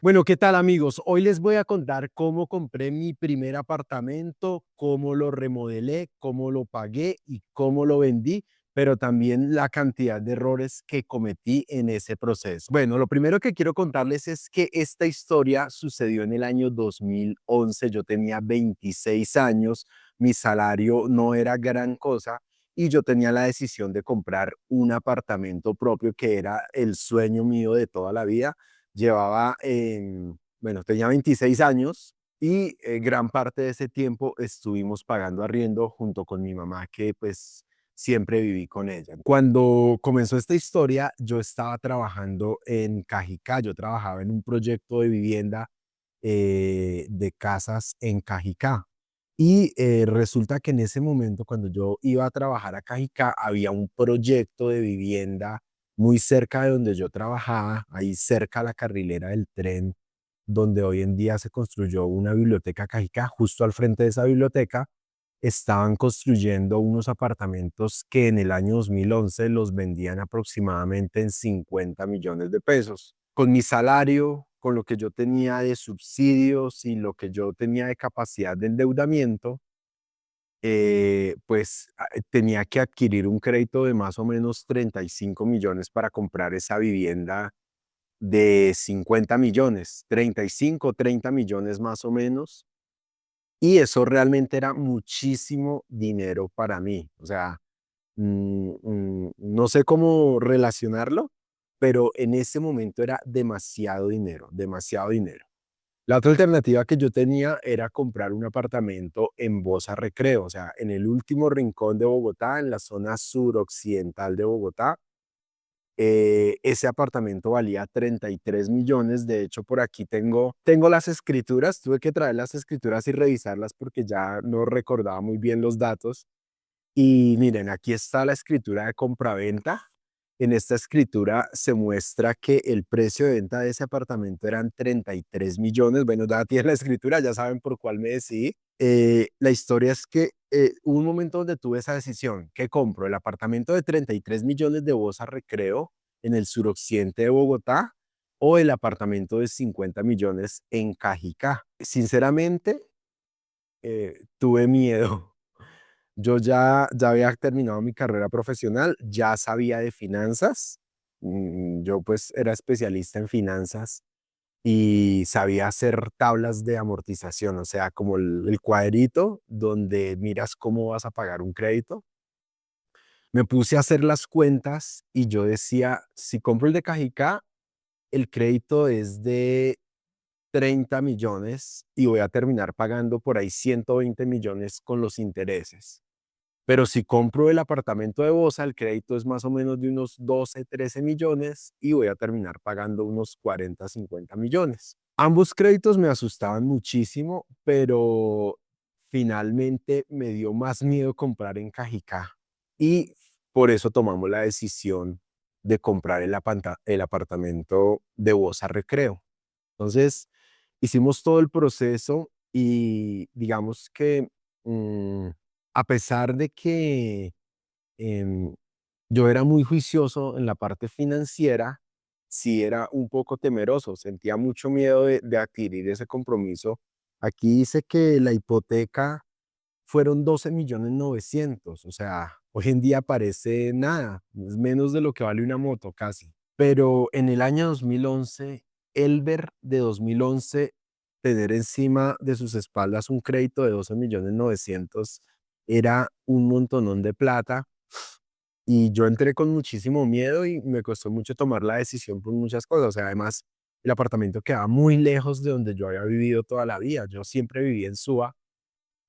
Bueno, ¿qué tal amigos? Hoy les voy a contar cómo compré mi primer apartamento, cómo lo remodelé, cómo lo pagué y cómo lo vendí, pero también la cantidad de errores que cometí en ese proceso. Bueno, lo primero que quiero contarles es que esta historia sucedió en el año 2011. Yo tenía 26 años, mi salario no era gran cosa y yo tenía la decisión de comprar un apartamento propio que era el sueño mío de toda la vida. Bueno, tenía 26 años y gran parte de ese tiempo estuvimos pagando arriendo junto con mi mamá, que pues siempre viví con ella. Cuando comenzó esta historia, yo estaba trabajando en Cajicá. Yo trabajaba en un proyecto de vivienda de casas en Cajicá. Y resulta que en ese momento, cuando yo iba a trabajar a Cajicá, había un proyecto de vivienda muy cerca de donde yo trabajaba, ahí cerca a la carrilera del tren, donde hoy en día se construyó una biblioteca Cajicá. Justo al frente de esa biblioteca estaban construyendo unos apartamentos que en el año 2011 los vendían aproximadamente en 50 millones de pesos. Con mi salario, con lo que yo tenía de subsidios y lo que yo tenía de capacidad de endeudamiento, tenía que adquirir un crédito de más o menos 35 millones para comprar esa vivienda de 50 millones, 35, 30 millones más o menos. Y eso realmente era muchísimo dinero para mí. O sea, no sé cómo relacionarlo, pero en ese momento era demasiado dinero, demasiado dinero. La otra alternativa que yo tenía era comprar un apartamento en Bosa Recreo, o sea, en el último rincón de Bogotá, en la zona suroccidental de Bogotá. Ese apartamento valía 33 millones. De hecho, por aquí tengo las escrituras. Tuve que traer las escrituras y revisarlas porque ya no recordaba muy bien los datos. Y miren, aquí está la escritura de compraventa. En esta escritura se muestra que el precio de venta de ese apartamento eran 33 millones. Bueno, ya tiene la escritura, ya saben por cuál me decidí. La historia es que hubo un momento donde tuve esa decisión. ¿Qué compro? ¿El apartamento de 33 millones de Bosa Recreo en el suroccidente de Bogotá o el apartamento de 50 millones en Cajicá? Sinceramente, tuve miedo. Yo ya había terminado mi carrera profesional, ya sabía de finanzas. Yo pues era especialista en finanzas y sabía hacer tablas de amortización, o sea, como el cuadrito donde miras cómo vas a pagar un crédito. Me puse a hacer las cuentas y yo decía, si compro el de Cajicá, el crédito es de 30 millones y voy a terminar pagando por ahí 120 millones con los intereses. Pero si compro el apartamento de Bosa, el crédito es más o menos de unos 12, 13 millones y voy a terminar pagando unos 40, 50 millones. Ambos créditos me asustaban muchísimo, pero finalmente me dio más miedo comprar en Cajicá y por eso tomamos la decisión de comprar el apartamento de Bosa Recreo. Entonces, hicimos todo el proceso y digamos que mm, a pesar de que em, yo era muy juicioso en la parte financiera, sí era un poco temeroso, sentía mucho miedo de adquirir ese compromiso. Aquí dice que la hipoteca fueron 12.900.000, o sea, hoy en día parece nada, es menos de lo que vale una moto casi. Pero en el año 2011, Elber de 2011, tener encima de sus espaldas un crédito de 12.900.000 era un montonón de plata y yo entré con muchísimo miedo y me costó mucho tomar la decisión por muchas cosas. O sea, además, el apartamento quedaba muy lejos de donde yo había vivido toda la vida. Yo siempre viví en Suba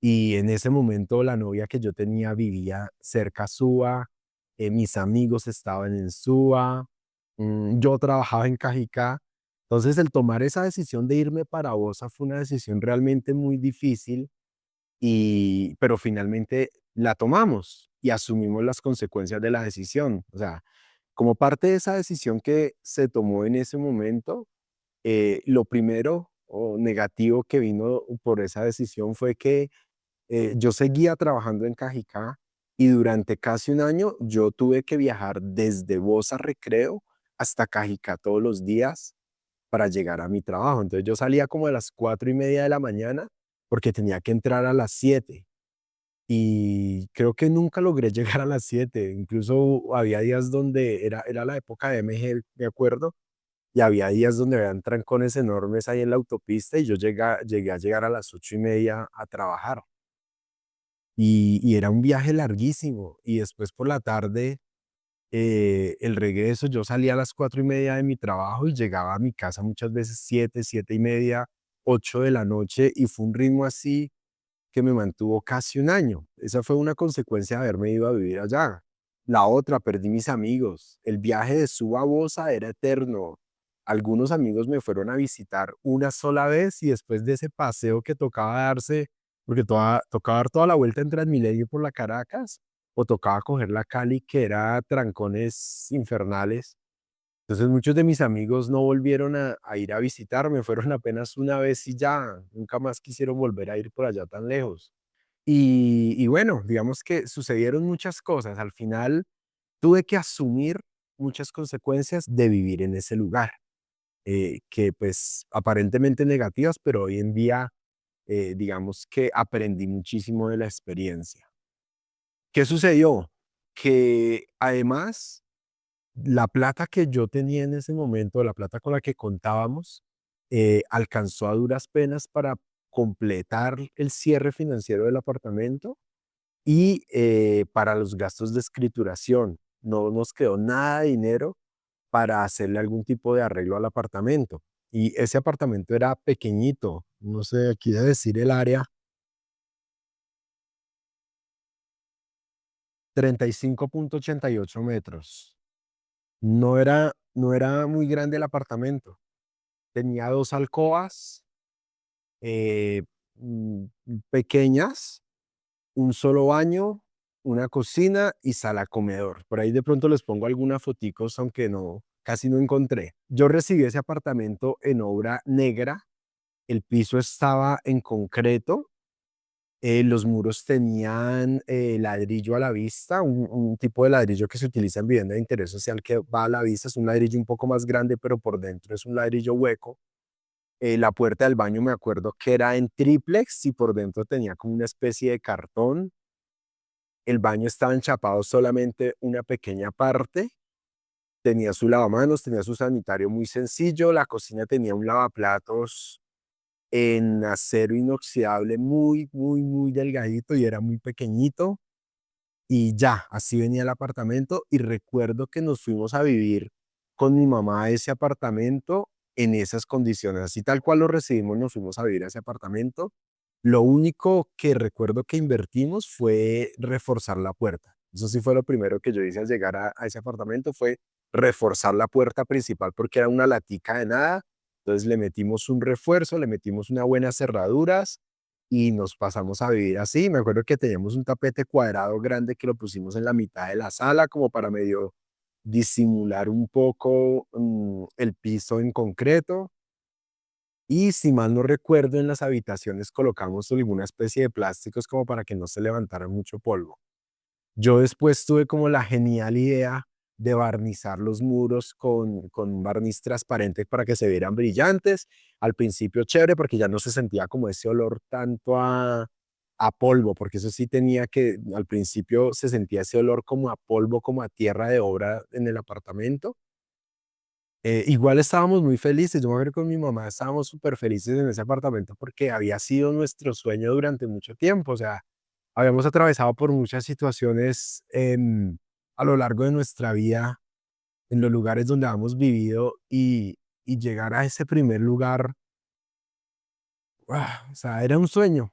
y en ese momento la novia que yo tenía vivía cerca a Suba, mis amigos estaban en Suba, yo trabajaba en Cajicá. Entonces, el tomar esa decisión de irme para Bosa fue una decisión realmente muy difícil, pero finalmente la tomamos y asumimos las consecuencias de la decisión. O sea, como parte de esa decisión que se tomó en ese momento, lo primero o negativo que vino por esa decisión fue que yo seguía trabajando en Cajicá y durante casi un año yo tuve que viajar desde Bosa Recreo hasta Cajicá todos los días para llegar a mi trabajo. Entonces yo salía como a las 4:30 de la mañana porque tenía que entrar a las 7 y creo que nunca logré llegar a las 7. Incluso había días donde era la época de MG, me acuerdo, y había días donde habían trancones enormes ahí en la autopista y yo llegué a llegar a las 8:30 a trabajar. Y era un viaje larguísimo. Y después por la tarde, el regreso, yo salía a las 4:30 de mi trabajo y llegaba a mi casa muchas veces 7, 7:30, 8 de la noche, y fue un ritmo así que me mantuvo casi un año. Esa fue una consecuencia de haberme ido a vivir allá. La otra, perdí mis amigos. El viaje de Suba a Bosa era eterno. Algunos amigos me fueron a visitar una sola vez y después de ese paseo que tocaba darse, porque tocaba dar toda la vuelta en Transmilenio por la Caracas, o tocaba coger la Cali, que era trancones infernales. Entonces muchos de mis amigos no volvieron a ir a visitarme, fueron apenas una vez y ya, nunca más quisieron volver a ir por allá tan lejos. Y bueno, digamos que sucedieron muchas cosas. Al final tuve que asumir muchas consecuencias de vivir en ese lugar, que pues aparentemente negativas, pero hoy en día digamos que aprendí muchísimo de la experiencia. ¿Qué sucedió? Que además la plata que yo tenía en ese momento, la plata con la que contábamos, alcanzó a duras penas para completar el cierre financiero del apartamento y para los gastos de escrituración. No nos quedó nada de dinero para hacerle algún tipo de arreglo al apartamento. Y ese apartamento era pequeñito, no sé, aquí debe decir el área, 35,88 metros. No era muy grande el apartamento. Tenía dos alcobas eh, mm, pequeñas, un solo baño, una cocina y sala comedor. Por ahí de pronto les pongo algunas foticos, aunque no, casi no encontré. Yo recibí ese apartamento en obra negra, el piso estaba en concreto, los muros tenían ladrillo a la vista, un tipo de ladrillo que se utiliza en vivienda de interés social que va a la vista, es un ladrillo un poco más grande, pero por dentro es un ladrillo hueco. La puerta del baño me acuerdo que era en triplex y por dentro tenía como una especie de cartón. El baño estaba enchapado solamente una pequeña parte. Tenía su lavamanos, tenía su sanitario muy sencillo. La cocina tenía un lavaplatos en acero inoxidable muy, muy, muy delgadito y era muy pequeñito. Y ya, así venía el apartamento. Y recuerdo que nos fuimos a vivir con mi mamá a ese apartamento en esas condiciones. Así tal cual lo recibimos, nos fuimos a vivir a ese apartamento. Lo único que recuerdo que invertimos fue reforzar la puerta. Eso sí fue lo primero que yo hice al llegar a ese apartamento, fue reforzar la puerta principal porque era una latica de nada. Entonces le metimos un refuerzo, le metimos unas buenas cerraduras y nos pasamos a vivir así. Me acuerdo que teníamos un tapete cuadrado grande que lo pusimos en la mitad de la sala como para medio disimular un poco el piso en concreto. Y si mal no recuerdo, en las habitaciones colocamos alguna especie de plásticos como para que no se levantara mucho polvo. Yo después tuve como la genial idea de barnizar los muros con un barniz transparente para que se vieran brillantes. Al principio chévere porque ya no se sentía como ese olor tanto a polvo, porque eso sí tenía que, al principio se sentía ese olor como a polvo, como a tierra de obra en el apartamento. Igual estábamos muy felices, yo me acuerdo con mi mamá, estábamos súper felices en ese apartamento porque había sido nuestro sueño durante mucho tiempo, o sea, habíamos atravesado por muchas situaciones a lo largo de nuestra vida, en los lugares donde habíamos vivido y llegar a ese primer lugar, o sea, era un sueño,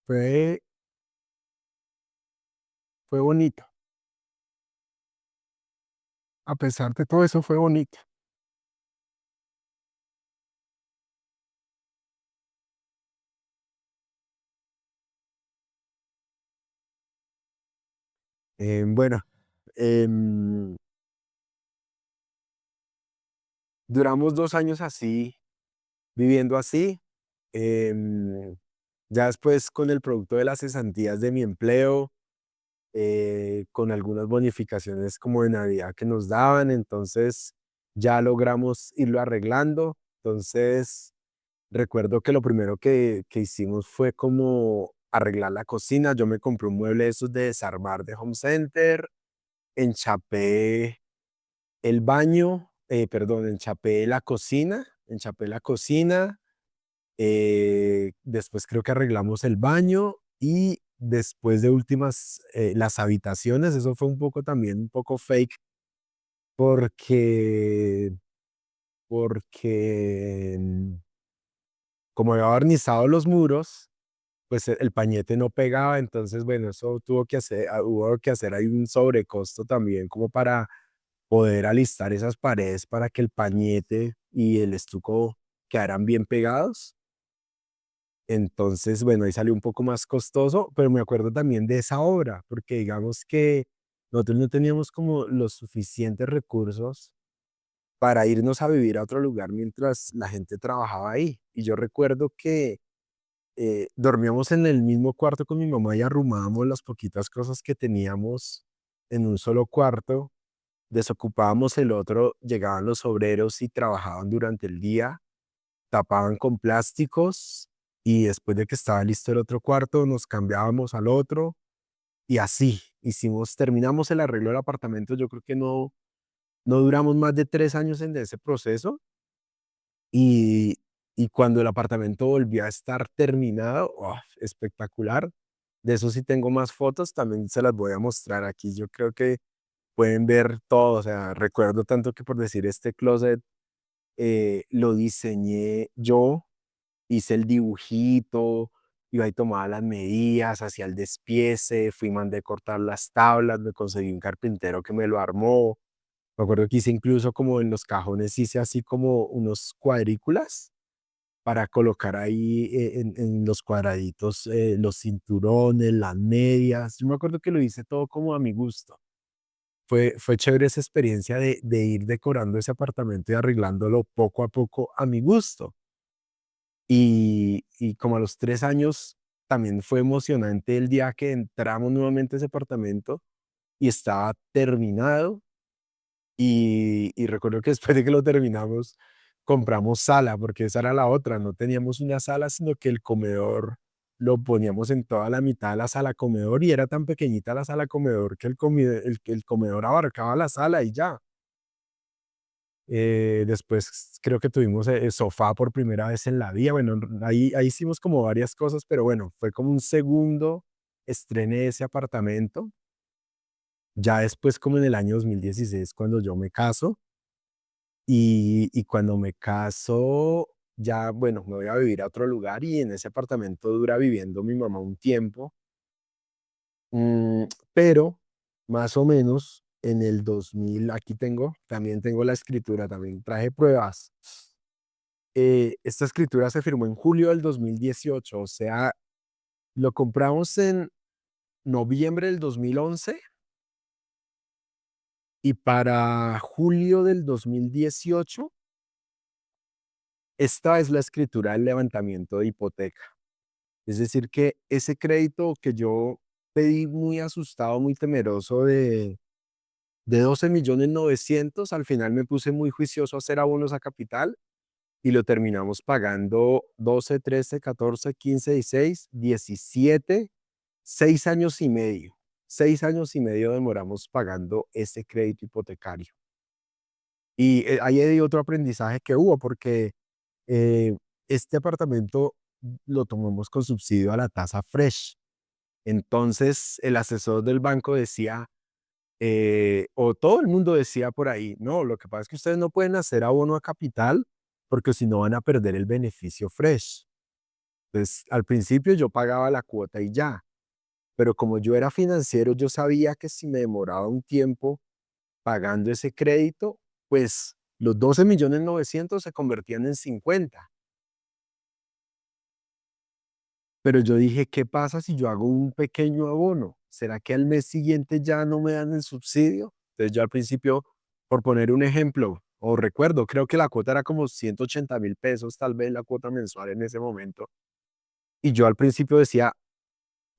fue, fue bonito, a pesar de todo eso fue bonito. Bueno, em, duramos 2 años así, viviendo así. em, Ya después con el producto de las cesantías de mi empleo, con algunas bonificaciones como de Navidad que nos daban, entonces ya logramos irlo arreglando. Entonces, recuerdo que lo primero que hicimos fue como arreglar la cocina. Yo me compré un mueble de esos de desarmar de Home Center, enchapé el baño, perdón, enchapé la cocina, después creo que arreglamos el baño y después de últimas, las habitaciones, eso fue un poco también, un poco fake, porque, porque como había barnizado los muros, pues el pañete no pegaba, entonces bueno, eso hubo que hacer ahí un sobrecosto también como para poder alistar esas paredes para que el pañete y el estuco quedaran bien pegados. Entonces, bueno, ahí salió un poco más costoso, pero me acuerdo también de esa obra, porque digamos que nosotros no teníamos como los suficientes recursos para irnos a vivir a otro lugar mientras la gente trabajaba ahí. Y yo recuerdo que dormíamos en el mismo cuarto con mi mamá y arrumábamos las poquitas cosas que teníamos en un solo cuarto, desocupábamos el otro, llegaban los obreros y trabajaban durante el día, tapaban con plásticos y después de que estaba listo el otro cuarto, nos cambiábamos al otro y así terminamos el arreglo del apartamento. Yo creo que no duramos más de 3 años en ese proceso y, y cuando el apartamento volvió a estar terminado, ¡oh!, espectacular. De eso sí tengo más fotos, también se las voy a mostrar aquí. Yo creo que pueden ver todo, o sea, recuerdo tanto que por decir este closet lo diseñé yo, hice el dibujito, iba y tomaba las medidas, hacía el despiece, fui, mandé cortar las tablas, me conseguí un carpintero que me lo armó. Me acuerdo que hice incluso como en los cajones, hice así como unos cuadrículas para colocar ahí en los cuadraditos los cinturones, las medias. Yo me acuerdo que lo hice todo como a mi gusto. Fue chévere esa experiencia de ir decorando ese apartamento y arreglándolo poco a poco a mi gusto. Y como a los 3 años también fue emocionante el día que entramos nuevamente a ese apartamento y estaba terminado. Y recuerdo que después de que lo terminamos, compramos sala, porque esa era la otra, no teníamos una sala, sino que el comedor lo poníamos en toda la mitad de la sala comedor y era tan pequeñita la sala comedor que el comedor abarcaba la sala y ya. Después creo que tuvimos sofá por primera vez en la vida. Bueno, ahí hicimos como varias cosas, pero bueno, fue como un segundo estrene de ese apartamento. Ya después, como en el año 2016 cuando yo me caso, y cuando me caso, ya, bueno, me voy a vivir a otro lugar y en ese apartamento dura viviendo mi mamá un tiempo. Mm, pero más o menos en el 2000, aquí tengo, también tengo la escritura, también traje pruebas. Esta escritura se firmó en julio del 2018, o sea, lo compramos en noviembre del 2011 y para julio del 2018 esta es la escritura del levantamiento de hipoteca. Es decir, que ese crédito que yo pedí muy asustado, muy temeroso de 12.900.000, al final me puse muy juicioso a hacer abonos a capital y lo terminamos pagando 12, 13, 14, 15, 16, 17, 6 años y medio. 6 años y medio demoramos pagando ese crédito hipotecario. Y ahí hay otro aprendizaje que hubo, porque eh, este apartamento lo tomamos con subsidio a la tasa Fresh. Entonces, el asesor del banco decía, o todo el mundo decía por ahí, no, lo que pasa es que ustedes no pueden hacer abono a capital porque si no van a perder el beneficio Fresh. Entonces, al principio yo pagaba la cuota y ya, pero como yo era financiero, yo sabía que si me demoraba un tiempo pagando ese crédito, pues los 12.900.000 se convertían en 50. Pero yo dije, ¿qué pasa si yo hago un pequeño abono? ¿Será que al mes siguiente ya no me dan el subsidio? Entonces yo al principio, por poner un ejemplo, o recuerdo, creo que la cuota era como 180.000 pesos, tal vez la cuota mensual en ese momento. Y yo al principio decía,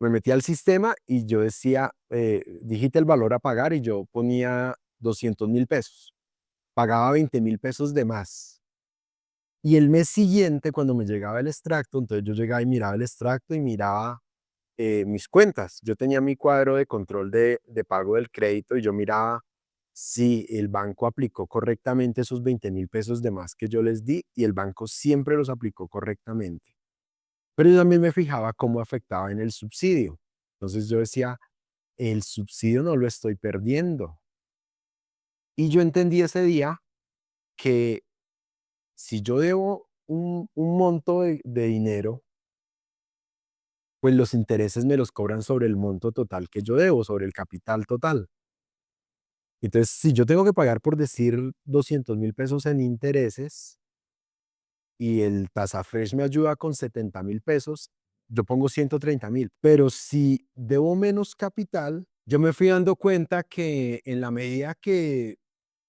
me metí al sistema y yo decía, digite el valor a pagar y yo ponía 200.000 pesos. pagaba 20.000 pesos de más. Y el mes siguiente, cuando me llegaba el extracto, entonces yo llegaba y miraba el extracto y miraba mis cuentas. Yo tenía mi cuadro de control de pago del crédito y yo miraba si el banco aplicó correctamente esos 20.000 pesos de más que yo les di, y el banco siempre los aplicó correctamente. Pero yo también me fijaba cómo afectaba en el subsidio. Entonces yo decía, el subsidio no lo estoy perdiendo. Y yo entendí ese día que si yo debo un monto de dinero, pues los intereses me los cobran sobre el monto total que yo debo, sobre el capital total. Entonces, si yo tengo que pagar, por decir, 200.000 pesos en intereses y el Tasafresh me ayuda con 70.000 pesos, yo pongo 130.000. Pero si debo menos capital, yo me fui dando cuenta que en la medida que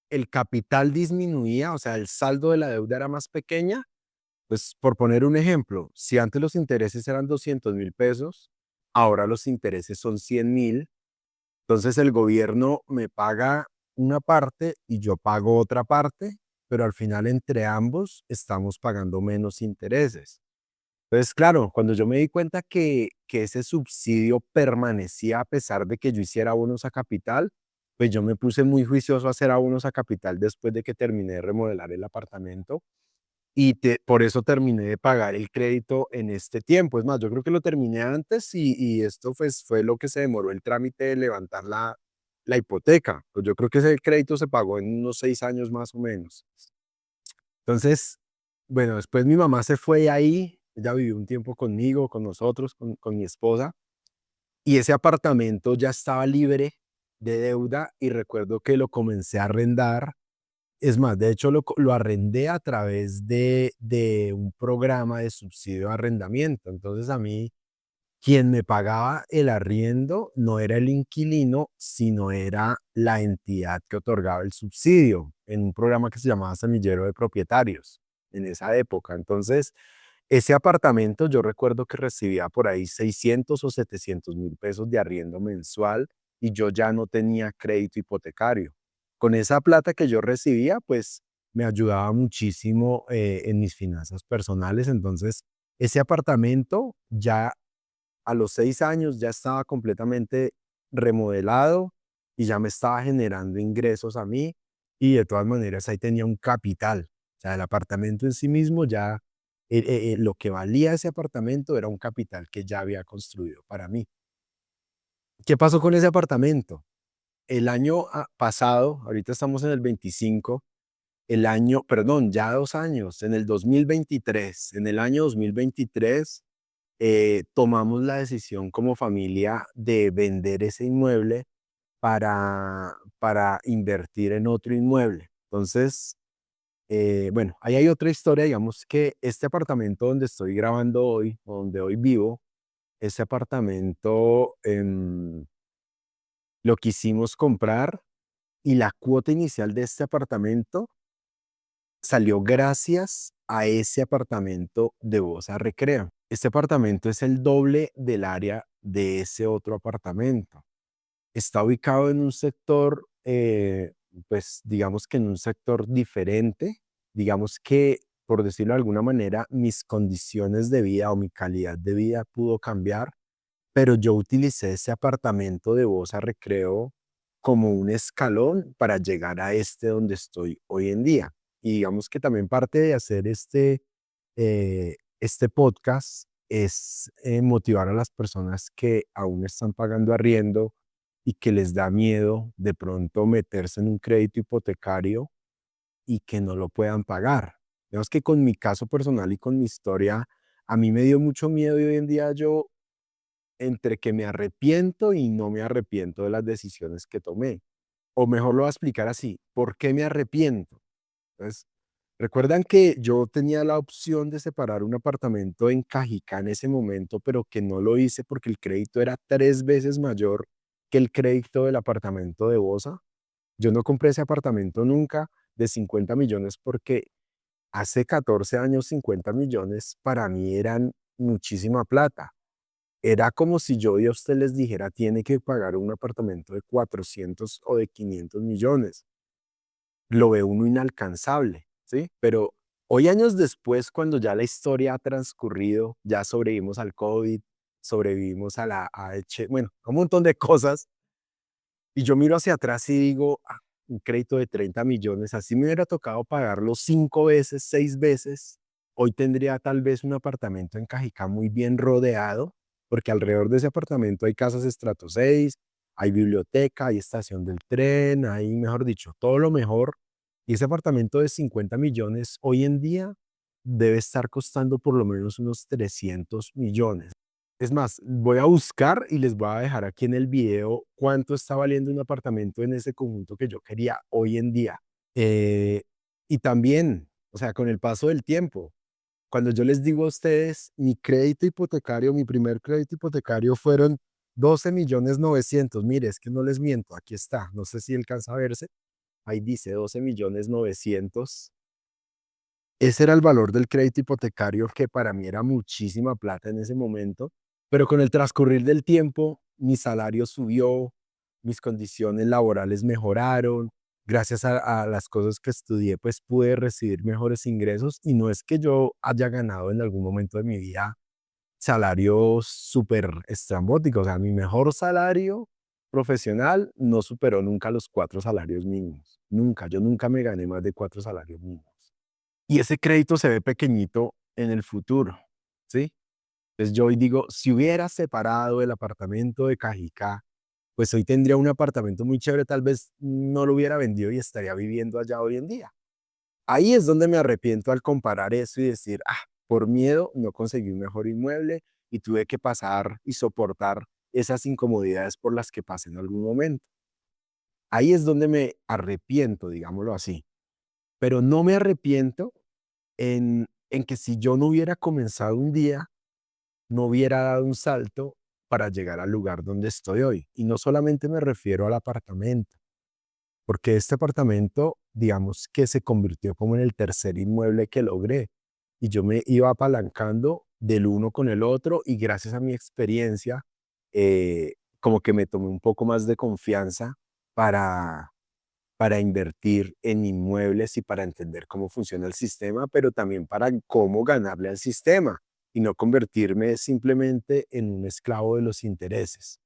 el capital disminuía, o sea, el saldo de la deuda era más pequeña, pues por poner un ejemplo, si antes los intereses eran 200.000 pesos, ahora los intereses son 100.000. Entonces el gobierno me paga una parte y yo pago otra parte, pero al final entre ambos estamos pagando menos intereses. Entonces, claro, cuando yo me di cuenta que ese subsidio permanecía a pesar de que yo hiciera abonos a capital, pues yo me puse muy juicioso a hacer abonos a capital después de que terminé de remodelar el apartamento, y por eso terminé de pagar el crédito en este tiempo. Es más, yo creo que lo terminé antes, y esto pues, fue lo que se demoró el trámite de levantar la hipoteca. Pues yo creo que ese crédito se pagó en unos 6 años más o menos. Entonces, bueno, después mi mamá se fue ahí, ella vivió un tiempo conmigo, con nosotros, con mi esposa, y ese apartamento ya estaba libre de deuda, y recuerdo que lo comencé a arrendar. Es más, de hecho lo arrendé a través de un programa de subsidio de arrendamiento. Entonces a mí, quien me pagaba el arriendo no era el inquilino, sino era la entidad que otorgaba el subsidio, en un programa que se llamaba Semillero de Propietarios en esa época. Entonces, ese apartamento, yo recuerdo que recibía por ahí 600.000 o 700.000 pesos de arriendo mensual, y yo ya no tenía crédito hipotecario. Con esa plata que yo recibía, pues me ayudaba muchísimo en mis finanzas personales. Entonces, ese apartamento ya a los 6 años ya estaba completamente remodelado y ya me estaba generando ingresos a mí, y de todas maneras ahí tenía un capital. O sea, el apartamento en sí mismo ya, lo que valía ese apartamento era un capital que ya había construido para mí. ¿Qué pasó con ese apartamento? El año pasado, ahorita estamos en el 25, perdón, ya 2 años, en el 2023, en el año 2023, tomamos la decisión como familia de vender ese inmueble para invertir en otro inmueble. Entonces, bueno, ahí hay otra historia. Digamos que este apartamento donde estoy grabando hoy, donde hoy vivo, ese apartamento lo quisimos comprar, y la cuota inicial de este apartamento salió gracias a ese apartamento de Bosa Recreo. Este apartamento es el doble del área de ese otro apartamento. Está ubicado en un sector, pues digamos que en un sector diferente. Digamos que, por decirlo de alguna manera, mis condiciones de vida o mi calidad de vida pudo cambiar, pero yo utilicé ese apartamento de Bosa Recreo como un escalón para llegar a este donde estoy hoy en día. Y digamos que también parte de hacer este podcast es motivar a las personas que aún están pagando arriendo y que les da miedo de pronto meterse en un crédito hipotecario y que no lo puedan pagar. Digamos que con mi caso personal y con mi historia, a mí me dio mucho miedo, y hoy en día yo, entre que me arrepiento y no me arrepiento de las decisiones que tomé. O mejor lo voy a explicar así, ¿por qué me arrepiento? Entonces, recuerdan que yo tenía la opción de separar un apartamento en Cajicá en ese momento, pero que no lo hice porque el crédito era 3 veces mayor que el crédito del apartamento de Bosa. Yo no compré ese apartamento nunca de 50 millones porque hace 14 años 50 millones para mí eran muchísima plata. Era como si yo y a usted les dijera, tiene que pagar un apartamento de 400 o de 500 millones. lo ve uno inalcanzable, ¿sí? Pero hoy, años después, cuando ya la historia ha transcurrido, ya sobrevivimos al COVID, sobrevivimos a la bueno, a un montón de cosas, y yo miro hacia atrás y digo, "Ah, un crédito de 30 millones, así me hubiera tocado pagarlo 5 veces, 6 veces, hoy tendría tal vez un apartamento en Cajicá muy bien rodeado, porque alrededor de ese apartamento hay casas estrato 6, hay biblioteca, hay estación del tren, hay, mejor dicho, todo lo mejor. Y ese apartamento de 50 millones hoy en día debe estar costando por lo menos unos 300 millones. Es más, voy a buscar y les voy a dejar aquí en el video cuánto está valiendo un apartamento en ese conjunto que yo quería hoy en día. Eh, y también, o sea, con el paso del tiempo, cuando yo les digo a ustedes, mi crédito hipotecario, mi primer crédito hipotecario fueron 12.900.000. Mire, es que no les miento, aquí está. No sé si alcanza a verse. Ahí dice 12.900.000. Ese era el valor del crédito hipotecario, que para mí era muchísima plata en ese momento, pero con el transcurrir del tiempo, mi salario subió, mis condiciones laborales mejoraron, gracias a las cosas que estudié, pues pude recibir mejores ingresos, y no es que yo haya ganado en algún momento de mi vida salarios súper estrambóticos, o sea, mi mejor salario profesional no superó nunca los 4 salarios mínimos, nunca, yo nunca me gané más de 4 salarios mínimos. Y ese crédito se ve pequeñito en el futuro, ¿sí? Entonces yo hoy digo, si hubiera separado el apartamento de Cajicá, pues hoy tendría un apartamento muy chévere, tal vez no lo hubiera vendido y estaría viviendo allá hoy en día. Ahí es donde me arrepiento al comparar eso y decir, ah, por miedo no conseguí un mejor inmueble y tuve que pasar y soportar esas incomodidades por las que pasé en algún momento. Ahí es donde me arrepiento, digámoslo así. Pero no me arrepiento en que si yo no hubiera comenzado un día, no hubiera dado un salto para llegar al lugar donde estoy hoy. Y no solamente me refiero al apartamento, porque este apartamento, digamos que se convirtió como en el tercer inmueble que logré. Y yo me iba apalancando del uno con el otro, y gracias a mi experiencia, como que me tomé un poco más de confianza para invertir en inmuebles y para entender cómo funciona el sistema, pero también para cómo ganarle al sistema y no convertirme simplemente en un esclavo de los intereses.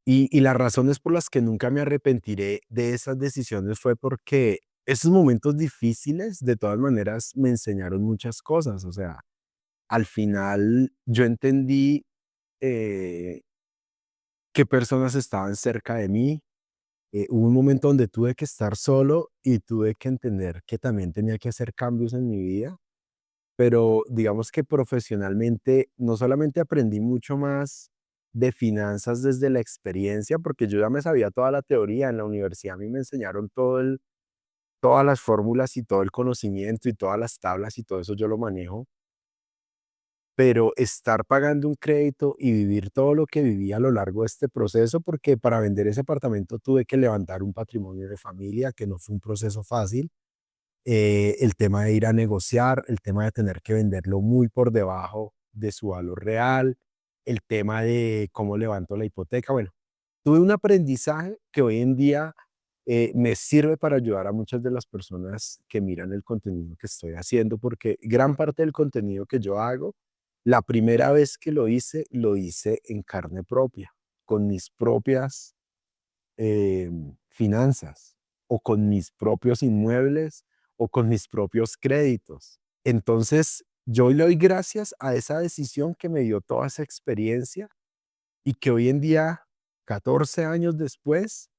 Y las razones por las que nunca me arrepentiré de esas decisiones fue porque esos momentos difíciles, de todas maneras, me enseñaron muchas cosas. O sea, al final yo entendí eh, qué personas estaban cerca de mí. Hubo un momento donde tuve que estar solo y tuve que entender que también tenía que hacer cambios en mi vida, pero digamos que profesionalmente no solamente aprendí mucho más de finanzas desde la experiencia, porque yo ya me sabía toda la teoría en la universidad, a mí me enseñaron todas las fórmulas y todo el conocimiento y todas las tablas y todo eso yo lo manejo, pero estar pagando un crédito y vivir todo lo que viví a lo largo de este proceso, porque para vender ese apartamento tuve que levantar un patrimonio de familia, que no fue un proceso fácil. El tema de ir a negociar, el tema de tener que venderlo muy por debajo de su valor real, el tema de cómo levanto la hipoteca. Bueno, tuve un aprendizaje que hoy en día me sirve para ayudar a muchas de las personas que miran el contenido que estoy haciendo, porque gran parte del contenido que yo hago, la primera vez que lo hice en carne propia, con mis propias finanzas, o con mis propios inmuebles, o con mis propios créditos. Entonces, yo le doy gracias a esa decisión que me dio toda esa experiencia, y que hoy en día, 14 años después,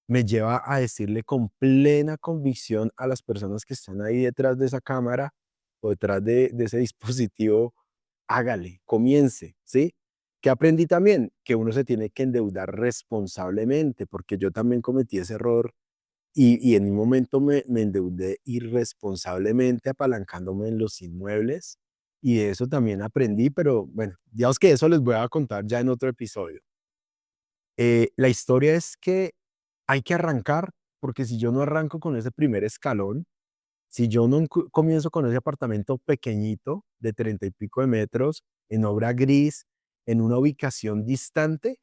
me lleva a decirle con plena convicción a las personas que están ahí detrás de esa cámara o detrás de ese dispositivo: hágale, comience, ¿sí? ¿Qué aprendí también? Que uno se tiene que endeudar responsablemente, porque yo también cometí ese error, y en un momento me endeudé irresponsablemente apalancándome en los inmuebles, y de eso también aprendí, pero bueno, digamos que eso les voy a contar ya en otro episodio. La historia es que hay que arrancar, porque si yo no arranco con ese primer escalón, si yo no comienzo con ese apartamento pequeñito de 30 y pico de metros, en obra gris, en una ubicación distante,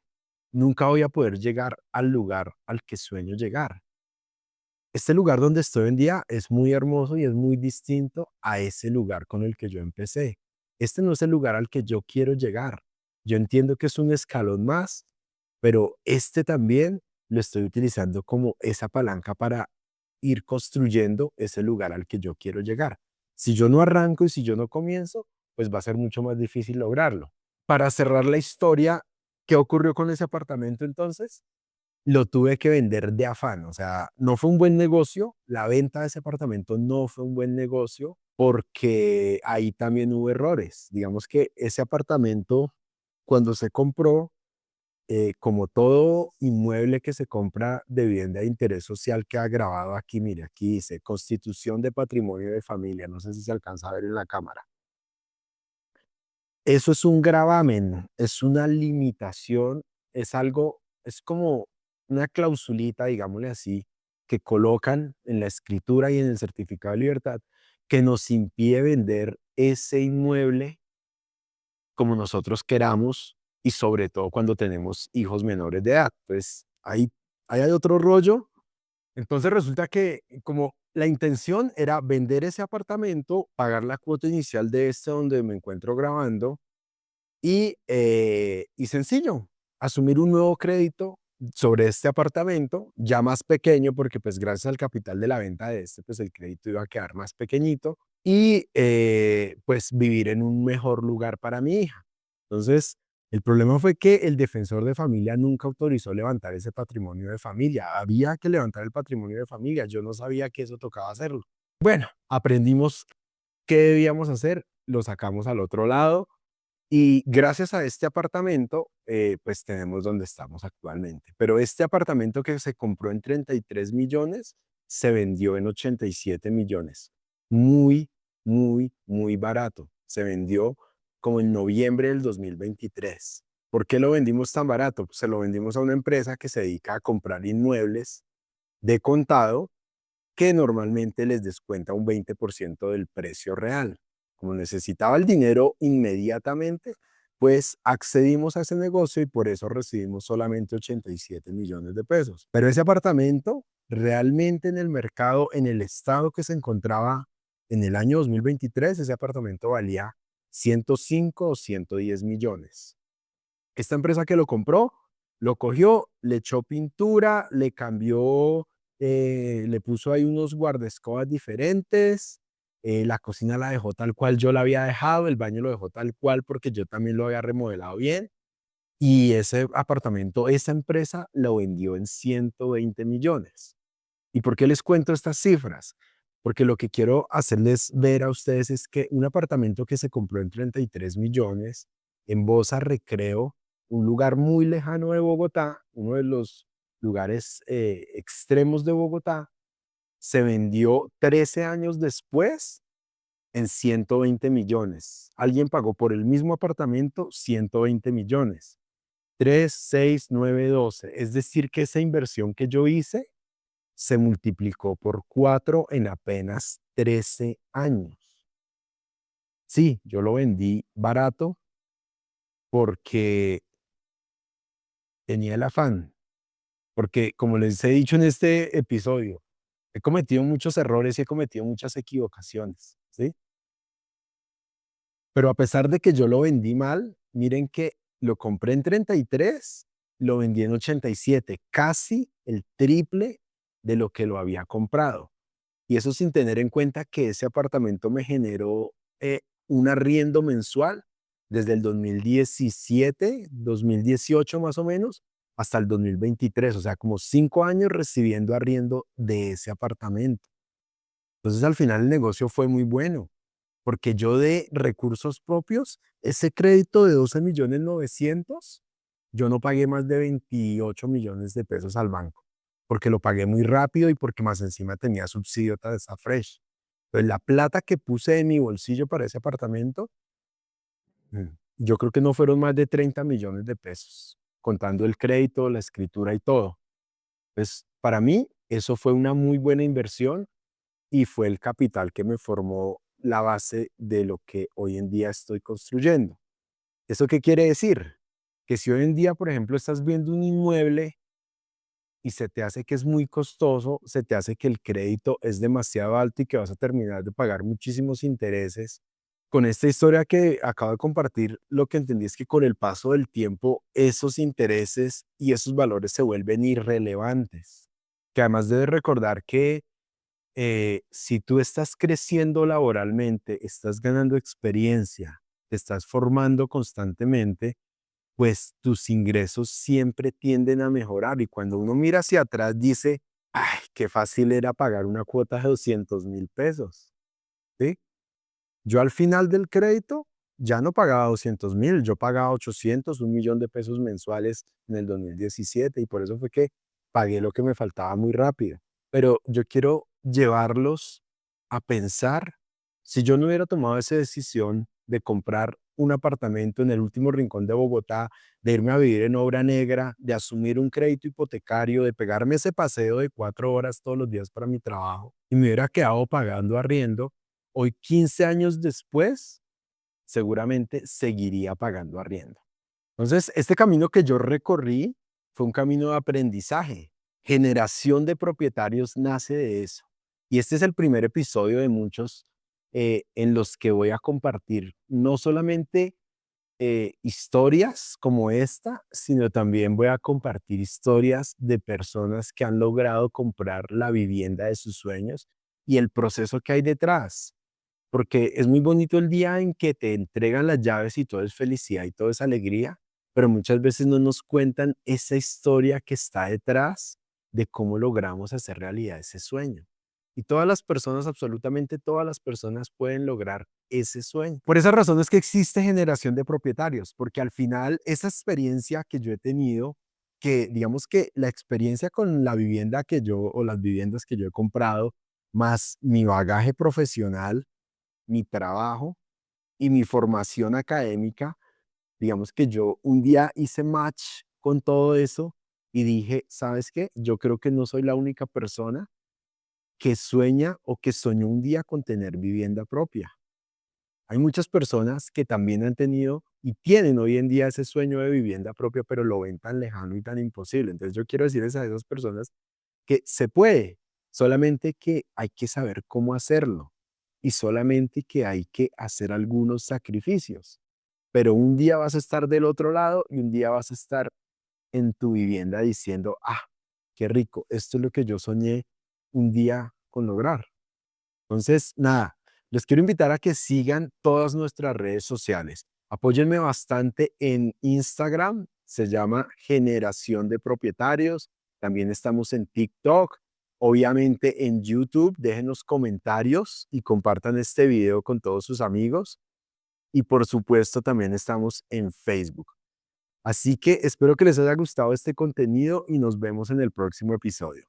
nunca voy a poder llegar al lugar al que sueño llegar. este lugar donde estoy hoy en día es muy hermoso y es muy distinto a ese lugar con el que yo empecé. Este no es el lugar al que yo quiero llegar. Yo entiendo que es un escalón más, pero este también lo estoy utilizando como esa palanca para ir construyendo ese lugar al que yo quiero llegar. Si yo no arranco y si yo no comienzo, pues va a ser mucho más difícil lograrlo. Para cerrar la historia, ¿qué ocurrió con ese apartamento entonces? Lo tuve que vender de afán, o sea, no fue un buen negocio, la venta de ese apartamento no fue un buen negocio porque ahí también hubo errores. Digamos que ese apartamento, cuando se compró, como todo inmueble que se compra de vivienda de interés social que ha grabado aquí, mire, aquí dice Constitución de Patrimonio de Familia, no sé si se alcanza a ver en la cámara. Eso es un gravamen, es una limitación, es algo, es como una clausulita, digámosle así, que colocan en la escritura y en el certificado de libertad que nos impide vender ese inmueble como nosotros queramos y sobre todo cuando tenemos hijos menores de edad. Pues ahí hay otro rollo. Entonces resulta que como la intención era vender ese apartamento, pagar la cuota inicial de este donde me encuentro grabando y sencillo, asumir un nuevo crédito sobre este apartamento, ya más pequeño, porque pues gracias al capital de la venta de este, pues el crédito iba a quedar más pequeñito y pues vivir en un mejor lugar para mi hija. Entonces, el problema fue que el defensor de familia nunca autorizó levantar ese patrimonio de familia. Había que levantar el patrimonio de familia. Yo no sabía que eso tocaba hacerlo. Bueno, aprendimos qué debíamos hacer, lo sacamos al otro lado y gracias a este apartamento, pues tenemos donde estamos actualmente. Pero este apartamento que se compró en 33 millones, se vendió en 87 millones. Muy, muy, muy barato. Se vendió como en noviembre del 2023. ¿Por qué lo vendimos tan barato? Pues se lo vendimos a una empresa que se dedica a comprar inmuebles de contado que normalmente les descuenta un 20% del precio real. Como necesitaba el dinero inmediatamente, pues accedimos a ese negocio y por eso recibimos solamente 87 millones de pesos. Pero ese apartamento realmente en el mercado, en el estado que se encontraba en el año 2023, ese apartamento valía 105 o 110 millones. Esta empresa que lo compró, lo cogió, le echó pintura, le cambió, le puso ahí unos guardaescobas diferentes, la cocina la dejó tal cual yo la había dejado, el baño lo dejó tal cual porque yo también lo había remodelado bien. Y ese apartamento, esa empresa lo vendió en 120 millones. ¿Y por qué les cuento estas cifras? Porque lo que quiero hacerles ver a ustedes es que un apartamento que se compró en 33 millones en Bosa Recreo, un lugar muy lejano de Bogotá, uno de los lugares extremos de Bogotá, se vendió 13 años después en 120 millones. Alguien pagó por el mismo apartamento 120 millones. 3, 6, 9, 12. Es decir, que esa inversión que yo hice se multiplicó por 4 en apenas 13 años. Sí, yo lo vendí barato porque tenía el afán, porque como les he dicho en este episodio, he cometido muchos errores y he cometido muchas equivocaciones, ¿sí? Pero a pesar de que yo lo vendí mal, miren que lo compré en 33, lo vendí en 87, casi el triple de lo que lo había comprado. Y eso sin tener en cuenta que ese apartamento me generó un arriendo mensual desde el 2017, 2018 más o menos, hasta el 2023, o sea, como 5 años recibiendo arriendo de ese apartamento. Entonces al final el negocio fue muy bueno, porque yo de recursos propios, ese crédito de 12 millones 900, yo no pagué más de 28 millones de pesos al banco, porque lo pagué muy rápido y porque más encima tenía subsidio de esa fresh. Entonces la plata que puse de mi bolsillo para ese apartamento, yo creo que no fueron más de 30 millones de pesos, contando el crédito, la escritura y todo. Pues para mí eso fue una muy buena inversión y fue el capital que me formó la base de lo que hoy en día estoy construyendo. ¿Eso qué quiere decir? Que si hoy en día, por ejemplo, estás viendo un inmueble y se te hace que es muy costoso, se te hace que el crédito es demasiado alto y que vas a terminar de pagar muchísimos intereses. Con esta historia que acabo de compartir, lo que entendí es que con el paso del tiempo, esos intereses y esos valores se vuelven irrelevantes. Que además debes recordar que si tú estás creciendo laboralmente, estás ganando experiencia, te estás formando constantemente, pues tus ingresos siempre tienden a mejorar. Y cuando uno mira hacia atrás, dice, ay, qué fácil era pagar una cuota de 200.000 pesos. ¿Sí? Yo al final del crédito ya no pagaba 200.000, yo pagaba 800, 1.000.000 de pesos mensuales en el 2017 y por eso fue que pagué lo que me faltaba muy rápido. Pero yo quiero llevarlos a pensar, si yo no hubiera tomado esa decisión de comprar un apartamento en el último rincón de Bogotá, de irme a vivir en obra negra, de asumir un crédito hipotecario, de pegarme ese paseo de 4 horas todos los días para mi trabajo y me hubiera quedado pagando arriendo, hoy 15 años después, seguramente seguiría pagando arriendo. Entonces, este camino que yo recorrí fue un camino de aprendizaje. Generación de propietarios nace de eso. Y este es el primer episodio de muchos en los que voy a compartir no solamente historias como esta, sino también voy a compartir historias de personas que han logrado comprar la vivienda de sus sueños y el proceso que hay detrás. Porque es muy bonito el día en que te entregan las llaves y todo es felicidad y todo es alegría, pero muchas veces no nos cuentan esa historia que está detrás de cómo logramos hacer realidad ese sueño. Y todas las personas, absolutamente todas las personas pueden lograr ese sueño. Por esa razón es que existe generación de propietarios, porque al final esa experiencia que yo he tenido, que digamos que la experiencia con la vivienda que yo o las viviendas que yo he comprado, más mi bagaje profesional, mi trabajo y mi formación académica, digamos que yo un día hice match con todo eso y dije, ¿sabes qué? Yo creo que no soy la única persona que sueña o que soñó un día con tener vivienda propia. Hay muchas personas que también han tenido y tienen hoy en día ese sueño de vivienda propia, pero lo ven tan lejano y tan imposible. Entonces yo quiero decirles a esas personas que se puede, solamente que hay que saber cómo hacerlo y solamente que hay que hacer algunos sacrificios. Pero un día vas a estar del otro lado y un día vas a estar en tu vivienda diciendo, ah, qué rico, esto es lo que yo soñé un día con lograr. Entonces, nada, les quiero invitar a que sigan todas nuestras redes sociales. Apóyenme bastante en Instagram, se llama Generación de Propietarios. También estamos en TikTok, obviamente en YouTube. Déjenos comentarios y compartan este video con todos sus amigos. Y por supuesto, también estamos en Facebook. Así que espero que les haya gustado este contenido y nos vemos en el próximo episodio.